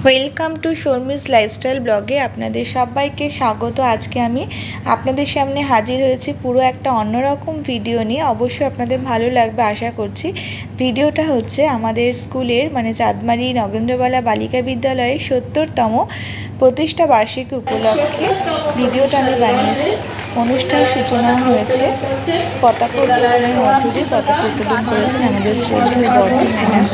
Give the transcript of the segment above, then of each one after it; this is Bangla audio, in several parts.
ওয়েলকাম টু শর্মিস লাইফস্টাইল ব্লগে আপনাদের সবাইকে স্বাগত। আজকে আমি আপনাদের সামনে হাজির হয়েছি পুরো একটা অন্যরকম ভিডিও নিয়ে। অবশ্যই আপনাদের ভালো লাগবে আশা করছি। ভিডিওটা হচ্ছে আমাদের স্কুলের মানে চাঁদমারি নগেন্দ্রবালা বালিকা বিদ্যালয়ের ৭০তম প্রতিষ্ঠা বার্ষিকী উপলক্ষে ভিডিওটা আমি বানিয়েছি। অনুষ্ঠান সূচনা হয়েছে পতাকা উত্তোলনের মধ্য দিয়ে। পতাকা উত্তোলন করেছেন আমাদের শ্রদ্ধেয় বর্ধী ম্যাডাম।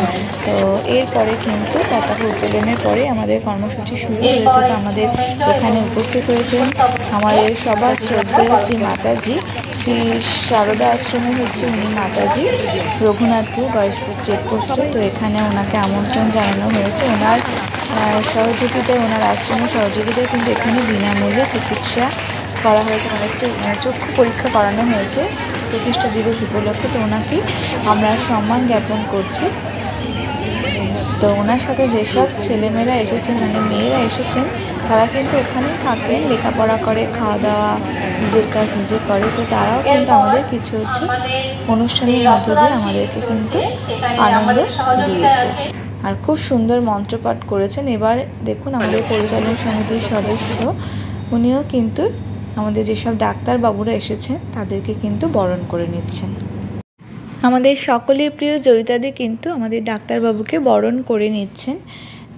তো এরপরে কিন্তু পতাকা উত্তোলনের পরে আমাদের কর্মসূচি শুরু হয়েছে। তো আমাদের এখানে উপস্থিত হয়েছেন আমাদের সবার শ্রদ্ধেয় শ্রী মাতাজি, শ্রী সারদা আশ্রমের হচ্ছে উনি মাতাজি, রঘুনাথপুর গয়েশপুর চেকপোস্টে। তো এখানে ওনাকে আমন্ত্রণ জানানো হয়েছে। ওনার সহযোগিতায়, ওনার আশ্রমের সহযোগিতায় কিন্তু এখানে বিনামূল্যে চিকিৎসা করা হয়েছে, মানে চক্ষু পরীক্ষা করানো হয়েছে প্রতিষ্ঠা দিবস উপলক্ষে। তো ওনাকে আমরা সম্মান জ্ঞাপন করছি। তো ওনার সাথে যেসব ছেলেমেয়েরা এসেছেন, মানে মেয়েরা এসেছেন, তারা কিন্তু ওখানেই থাকেন, লেখাপড়া করে, খাওয়া দাওয়া নিজের কাজ নিজে করে। তো তারাও কিন্তু আমাদের কিছু হচ্ছে অনুষ্ঠানের মধ্য দিয়ে আমাদেরকে কিন্তু আনন্দ দিয়েছে আর খুব সুন্দর মন্ত্রপাঠ করেছেন। এবার দেখুন আমাদের পরিচালন সমিতির সদস্য উনিও কিন্তু আমাদের যেসব ডাক্তারবাবুরা এসেছেন তাদেরকে কিন্তু বরণ করে নিচ্ছেন। আমাদের সকলের প্রিয় জয়িতাদি কিন্তু আমাদের ডাক্তারবাবুকে বরণ করে নিচ্ছেন।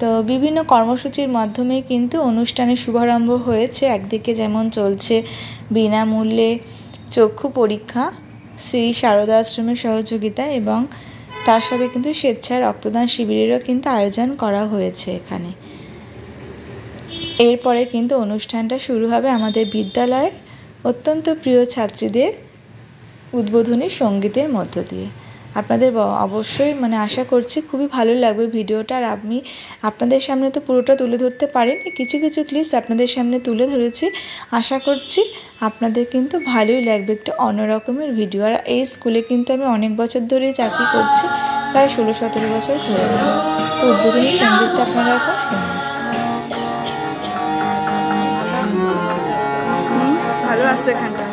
তো বিভিন্ন কর্মসূচির মাধ্যমে কিন্তু অনুষ্ঠানের শুভারম্ভ হয়েছে। একদিকে যেমন চলছে বিনামূল্যে চক্ষু পরীক্ষা শ্রী সারদা আশ্রমের সহযোগিতায়, এবং তার সাথে কিন্তু স্বেচ্ছায় রক্তদান শিবিরেরও কিন্তু আয়োজন করা হয়েছে এখানে। এরপরে কিন্তু অনুষ্ঠানটা শুরু হবে আমাদের বিদ্যালয়ের অত্যন্ত প্রিয় ছাত্রীদের উদ্বোধনী সঙ্গীতের মধ্য দিয়ে। আপনাদের অবশ্যই মানে আশা করছি খুবই ভালো লাগবে ভিডিওটা। আর আমি আপনাদের সামনে তো পুরোটা তুলে ধরতে পারিনি, কিছু কিছু ক্লিপস আপনাদের সামনে তুলে ধরেছি। আশা করছি আপনাদের কিন্তু ভালোই লাগবে, একটা অন্যরকমের ভিডিও। আর এই স্কুলে কিন্তু আমি অনেক বছর ধরেই চাকরি করছি, প্রায় 16-17 বছর হয়ে গেল। তো উদ্বোধনী সঙ্গীতটা আপনারা এখন শুনুন। ভালো আসছে এখানটা,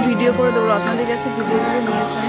ভিডিও করে দেবো আপনাদের কাছে। ভিডিওগুলো নিয়েছেন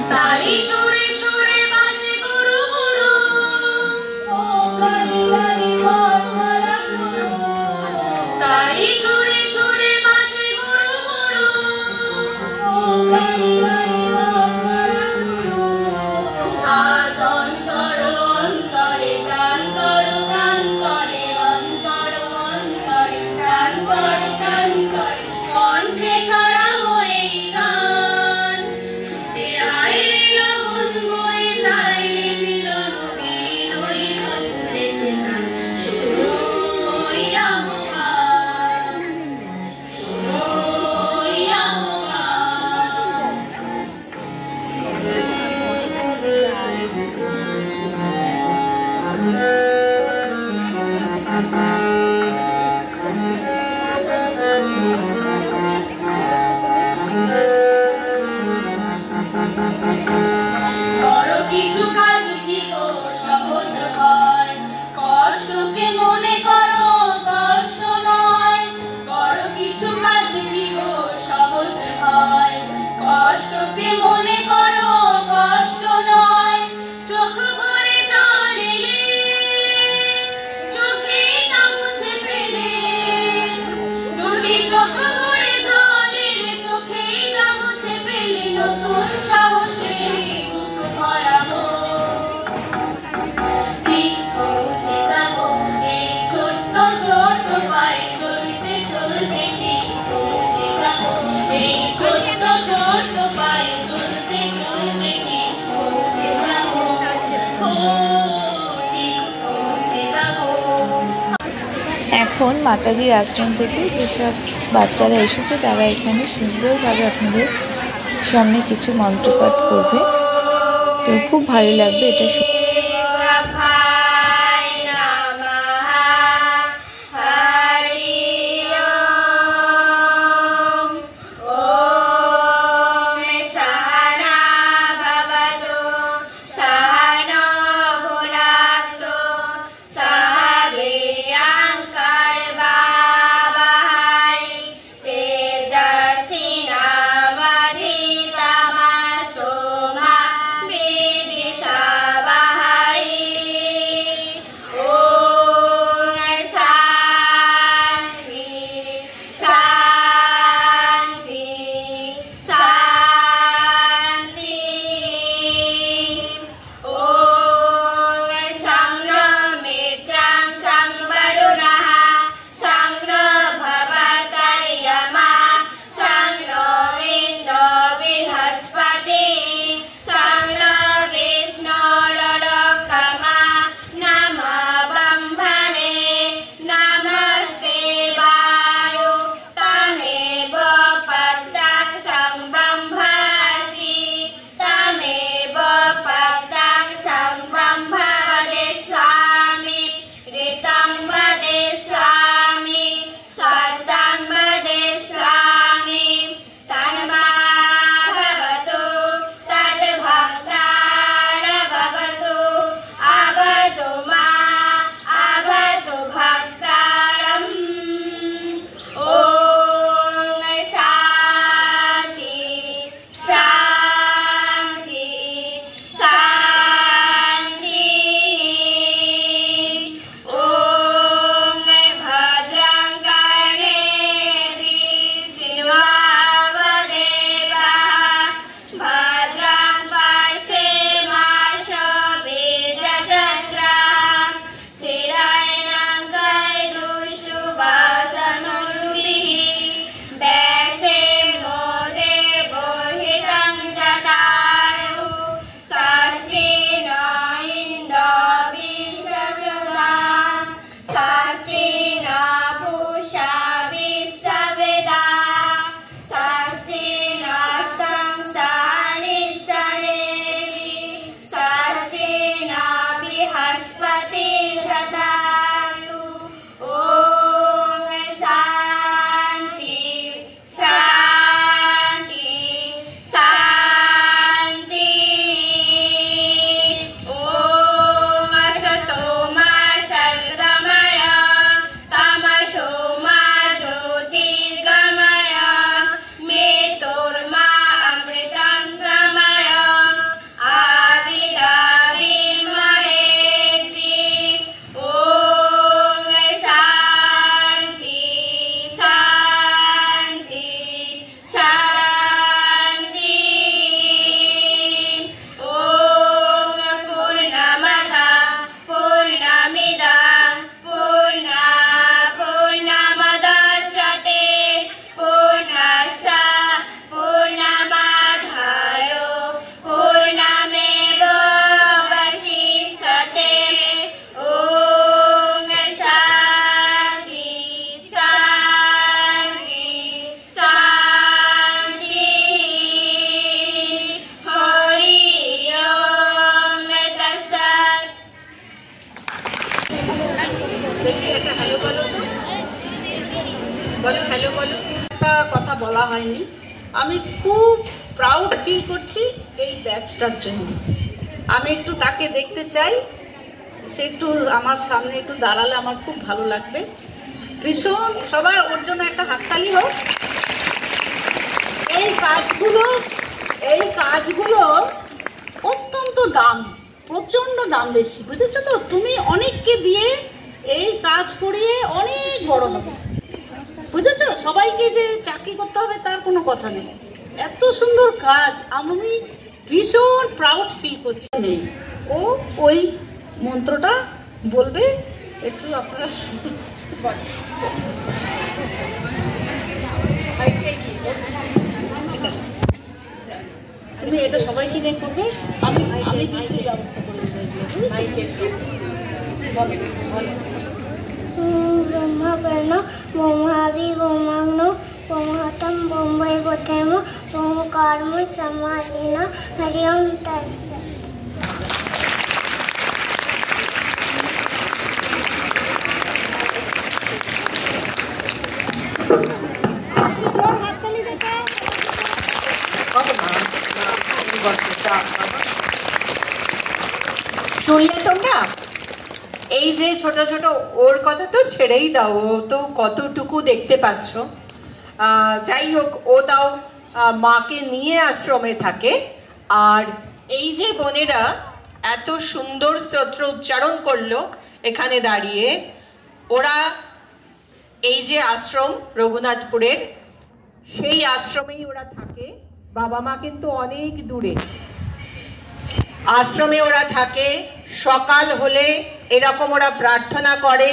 এখন মাতাজির আশ্রম থেকে যেসব বাচ্চারা এসেছে তারা এখানে সুন্দরভাবে আপনাদের সামনে কিছু মন্ত্রপাঠ করবে। তো খুব ভালো লাগবে এটা। Baba একটা হ্যালো বলো তো, বলো হ্যালো বলো। একটা কথা বলা হয়নি, আমি খুব প্রাউড ফিল করছি এই ব্যাচটার জন্য। আমি একটু তাকে দেখতে চাই, সে একটু আমার সামনে একটু দাঁড়ালে আমার খুব ভালো লাগবে। ভীষণ সবার ওর জন্য একটা হাততালি হোক। এই কাজগুলো অত্যন্ত দাম, প্রচণ্ড দাম বেশি, বুঝেছো তো? তুমি অনেককে দিয়ে এই কাজ করিয়ে অনেক বড় হবে, বুঝেছো? সবাইকে যে চাকরি করতে হবে তার কোনো কথা নেই। এত সুন্দর কাজ, আমি ভীষণ প্রাউড ফিল করছি। নেই ও ওই মন্ত্রটা বলবে, একটু আপনারা তুমি এটা সবাইকে দিয়ে করবে, আমি ব্যবস্থা করে ব্রহ্মপ্রাণ ব্রহ্মাবি ব্রহ্মাগ্ন ব্রহ্মহতম ব্রহ্মৈ গোতেম ব্রহ্মকর্ম সমাধিন হরি ওম তৎসৎ। শুনলে তোমরা? এই যে ছোট ছোট, ওর কথা তো ছেড়েই দাও, ও তো কতটুকু দেখতে পাচ্ছ। যাই হোক, ও তাও মাকে নিয়ে আশ্রমে থাকে। আর এই যে বোনেরা এত সুন্দর স্তোত্র উচ্চারণ করলো এখানে দাঁড়িয়ে, ওরা এই যে আশ্রম রঘুনাথপুরের, সেই আশ্রমেই ওরা থাকে। বাবা মা কিন্তু অনেক দূরে, আশ্রমে ওরা থাকে। সকাল হলে এরকম ওরা প্রার্থনা করে,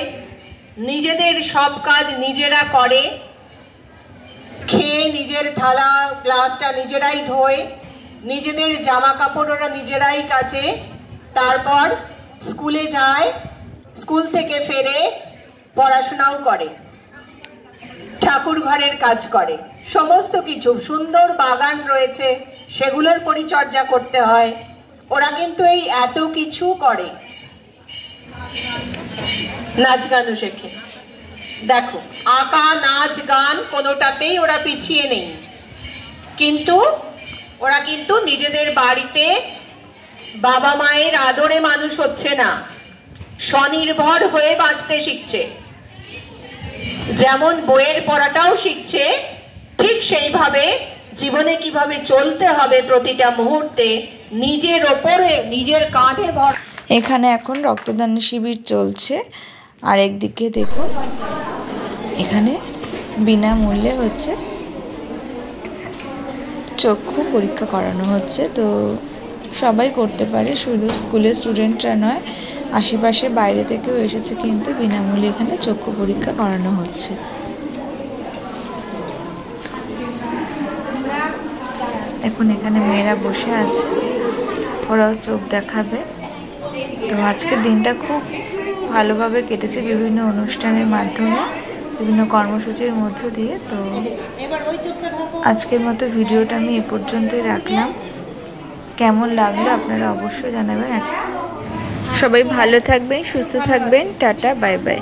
নিজেদের সব কাজ নিজেরা করে, খেয়ে নিজের থালা গ্লাসটা নিজেরাই ধোয়, নিজেদের জামা কাপড় ওরা নিজেরাই কাচে, তারপর স্কুলে যায়, স্কুল থেকে ফেরে পড়াশোনাও করে, ঠাকুর ঘরের কাজ করে, সমস্ত কিছু। সুন্দর বাগান রয়েছে, সেগুলোর পরিচর্যা করতে হয়। ওরা কিন্তু এই এত কিছু করে, নাচ গানও শেখে। দেখো, আঁকা, নাচ, গান কোনোটাতেই ওরা পিছিয়ে নেই। কিন্তু ওরা কিন্তু নিজেদের বাড়িতে বাবা মায়ের আদরে মানুষ হচ্ছে না, স্বনির্ভর হয়ে বাঁচতে শিখছে। যেমন বইয়ের পড়াটাও শিখছে, ঠিক সেইভাবে জীবনে কিভাবে চলতে হবে প্রতিটা মুহূর্তে নিজের ওপরে, নিজের কাঁধে ভর। এখানে এখন রক্তদান শিবির চলছে। আর একদিকে দেখুন, এখানে বিনামূল্যে হচ্ছে চক্ষু পরীক্ষা করানো হচ্ছে। তো সবাই করতে পারে, শুধু স্কুলের স্টুডেন্টরা নয়, আশেপাশে বাইরে থেকেও এসেছে, কিন্তু বিনামূল্যে এখানে চক্ষু পরীক্ষা করানো হচ্ছে। এখন এখানে মেয়েরা বসে আছে, ওরাও চোখ দেখাবে। তো আজকের দিনটা খুব ভালোভাবে কেটেছে, বিভিন্ন অনুষ্ঠানের মাধ্যমে, বিভিন্ন কর্মসূচির মধ্য দিয়ে। তো আজকের মতো ভিডিওটা আমি এ পর্যন্তই রাখলাম। কেমন লাগলো আপনারা অবশ্যই জানাবেন। সবাই ভালো থাকবেন, সুস্থ থাকবেন। Tata, bye bye.